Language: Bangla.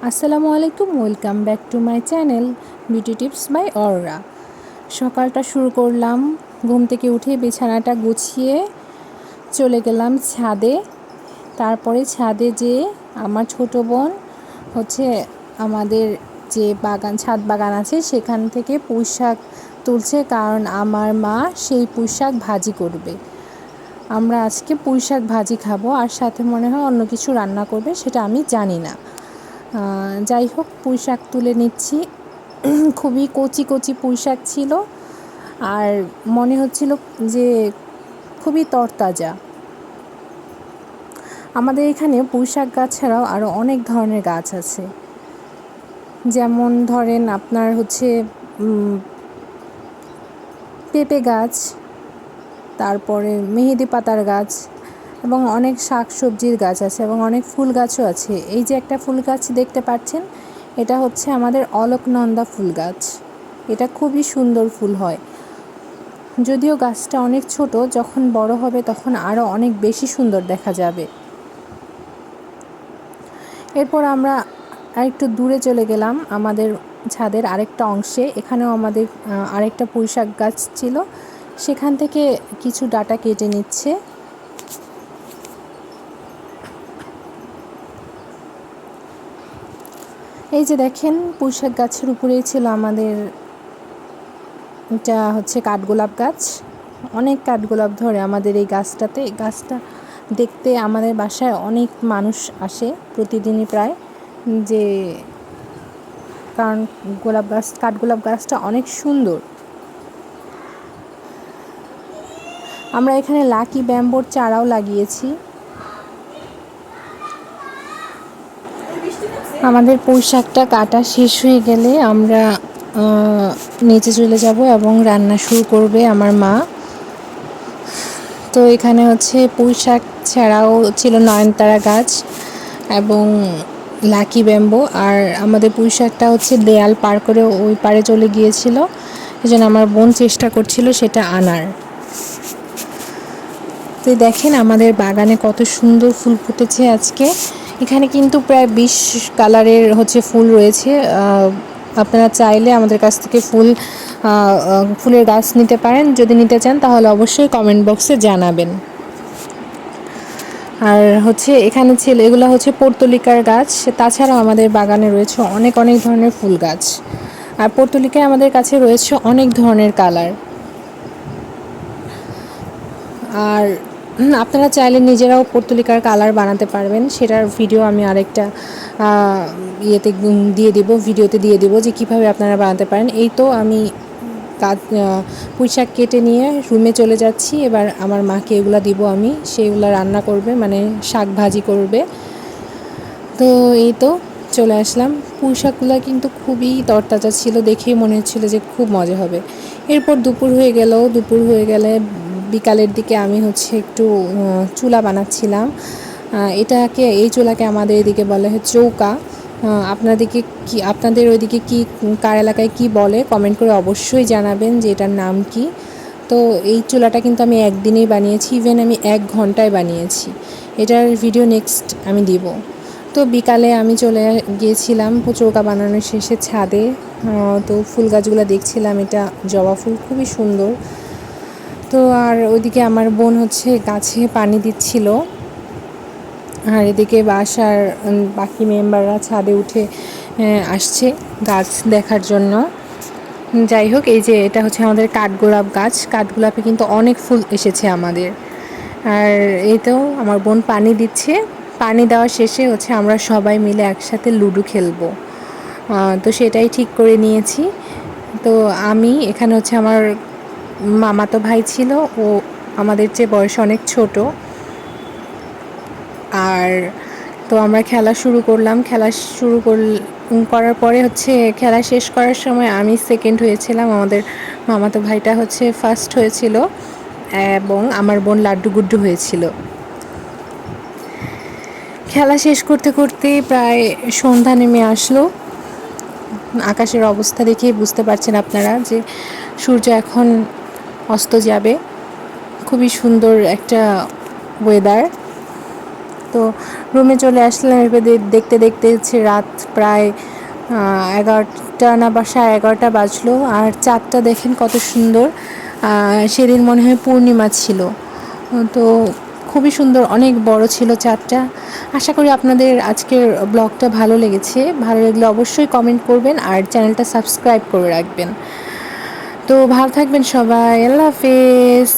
আসসালামু আলাইকুম, welcome back to my channel beauty tips by Arora. সকালটা শুরু করলাম, ঘুম থেকে উঠে বিছানাটা গুছিয়ে চলে গেলাম ছাদে। তারপরে ছাদে যেয়ে আমার ছোট বোন হচ্ছে আমাদের যে ছাদ বাগান আছে সেখান থেকে পুঁই শাক তুলছে, কারণ আমার মা সেই পুঁই শাক ভাজি করবে। আমরা আজকে পুঁই শাক ভাজি খাবো, আর সাথে মনে হয় অন্য কিছু রান্না করবে, সেটা আমি জানি না। যাই হোক, পুঁই শাক তুলে নিচ্ছি। খুবই কচি কচি পুঁই শাক ছিল, আর মনে হচ্ছিল যে খুবই তরতাজা। আমাদের এখানে পুঁই শাক গাছ ছাড়াও আরও অনেক ধরনের গাছ আছে, যেমন ধরেন আপনার হচ্ছে পেঁপে গাছ, তারপরে মেহেদি পাতার গাছ, এবং অনেক শাক সবজির গাছ আছে, এবং অনেক ফুল গাছও আছে। এই যে একটা ফুল গাছ দেখতে পাচ্ছেন, এটা হচ্ছে আমাদের অলকনন্দা ফুল গাছ। এটা খুবই সুন্দর ফুল হয়, যদিও গাছটা অনেক ছোট, যখন বড় হবে তখন আরও অনেক বেশি সুন্দর দেখা যাবে। এরপর আমরা আরেকটু দূরে চলে গেলাম আমাদের ছাদের আরেকটা অংশে। এখানেও আমাদের আরেকটা পুঁই শাক গাছ ছিল, সেখান থেকে কিছু ডাঁটা কেটে নিচ্ছে। এই যে দেখেন, পুঁই শাক গাছের উপরেই ছিল আমাদের এটা হচ্ছে কাঠগোলাপ গাছ। অনেক কাঠগোলাপ ধরে আমাদের এই গাছটাতে। এই গাছটা দেখতে আমাদের বাসায় অনেক মানুষ আসে প্রতিদিনই প্রায়, যে কারণ কাঠগোলাপ গাছটা অনেক সুন্দর। আমরা এখানে লাকি ব্যাম্বোর চারাও লাগিয়েছি। আমাদের পুঁই শাকটা কাটা শেষ হয়ে গেলে আমরা নিচে চলে যাব এবং রান্না শুরু করবে আমার মা। তো এখানে হচ্ছে পুঁই শাক ছাড়াও ছিল নয়নতারা গাছ এবং লাকি ব্যাম্বো, আর আমাদের পুঁই শাকটা হচ্ছে দেয়াল পার করে ওই পারে চলে গিয়েছিল, এই জন্য আমার বোন চেষ্টা করছিল সেটা আনার। তো দেখেন আমাদের বাগানে কত সুন্দর ফুল ফুটেছে আজকে। এখানে কিন্তু প্রায় 20 কালারের হচ্ছে ফুল রয়েছে। আপনারা চাইলে আমাদের কাছ থেকে ফুলের গাছ নিতে পারেন। যদি নিতে চান তাহলে অবশ্যই কমেন্ট বক্সে জানাবেন। আর হচ্ছে এখানে ছিল এগুলো হচ্ছে পর্তুলিকার গাছ। তাছাড়াও আমাদের বাগানে রয়েছে অনেক অনেক ধরনের ফুল গাছ, আর পর্তুলিকায় আমাদের কাছে রয়েছে অনেক ধরনের কালার। আর আপনারা চাইলে নিজেরাও পর্তুলিকার কালার বানাতে পারবেন, সেটার ভিডিও আমি আরেকটা ভিডিওতে দিয়ে দেবো যে কীভাবে আপনারা বানাতে পারেন। এই তো আমি পুঁই শাক কেটে নিয়ে রুমে চলে যাচ্ছি। এবার আমার মাকে এগুলো দিব, আমি সেইগুলো রান্না করবে, মানে শাক ভাজি করবে। তো এই তো চলে আসলাম। পুঁই শাকগুলো কিন্তু খুবই তরতাজা ছিল, দেখেই মনে হচ্ছিল যে খুব মজা হবে। এরপর দুপুর হয়ে গেলে বিকালের দিকে আমি হচ্ছে একটু চুলা বানাচ্ছিলাম। এই চুলাকে আমাদের এদিকে বলে হয় চৌকা। আপনাদের ওইদিকে কি, কার এলাকায় কি বলে কমেন্ট করে অবশ্যই জানাবেন যে এটার নাম কি। তো এই চুলাটা কিন্তু আমি একদিনেই বানিয়েছি, ইভেন আমি 1 ঘন্টায় বানিয়েছি। এটার ভিডিও নেক্সট আমি দিব। তো বিকালে আমি চলে গিয়েছিলাম চৌকা বানানোর শেষে ছাদে। তো ফুল গাছগুলো দেখছিলাম, এটা জবা ফুল খুবই সুন্দর। তো আর ওইদিকে আমার বোন হচ্ছে গাছে পানি দিচ্ছিল, আর এদিকে বাসার বাকি মেম্বাররা ছাদে উঠে আসছে গাছ দেখার জন্য। যাই হোক, এই যে এটা হচ্ছে আমাদের কাঠগোলাপ গাছ। কাঠগোলাপে কিন্তু অনেক ফুল এসেছে আমাদের। আর এই তো আমার বোন পানি দিচ্ছে। পানি দেওয়া শেষে হচ্ছে আমরা সবাই মিলে একসাথে লুডো খেলবো। তো সেটাই ঠিক করে নিয়েছি। তো আমি এখানে হচ্ছে আমার মামাতো ভাই ছিল, ও আমাদের চেয়ে বয়সে অনেক ছোট। আর তো আমরা খেলা শুরু করলাম। করার পরে হচ্ছে খেলা শেষ করার সময় আমি সেকেন্ড হয়েছিলাম, আমাদের মামাতো ভাইটা হচ্ছে ফার্স্ট হয়েছিল, এবং আমার বোন লাড্ডু গুড্ডু হয়েছিল। খেলা শেষ করতে করতে প্রায় সন্ধ্যা নেমে আসলো। আকাশের অবস্থা দেখেই বুঝতে পারছেন আপনারা যে সূর্য এখন অস্ত যাবে। খুবই সুন্দর একটা ওয়েদার। তো রুমে চলে আসলাম। এবার দেখতে দেখতে হচ্ছে রাত প্রায় 11টা না বা 11:30 বাজলো। আর চাঁদটা দেখেন কত সুন্দর, সেদিন মনে হয় পূর্ণিমা ছিল। তো খুবই সুন্দর, অনেক বড় ছিল চাঁদটা। আশা করি আপনাদের আজকের ব্লগটা ভালো লেগেছে। ভালো লাগলে অবশ্যই কমেন্ট করবেন আর চ্যানেলটা সাবস্ক্রাইব করে রাখবেন। তো ভালো থাকবেন সবাই, আল্লাহ হাফেজ।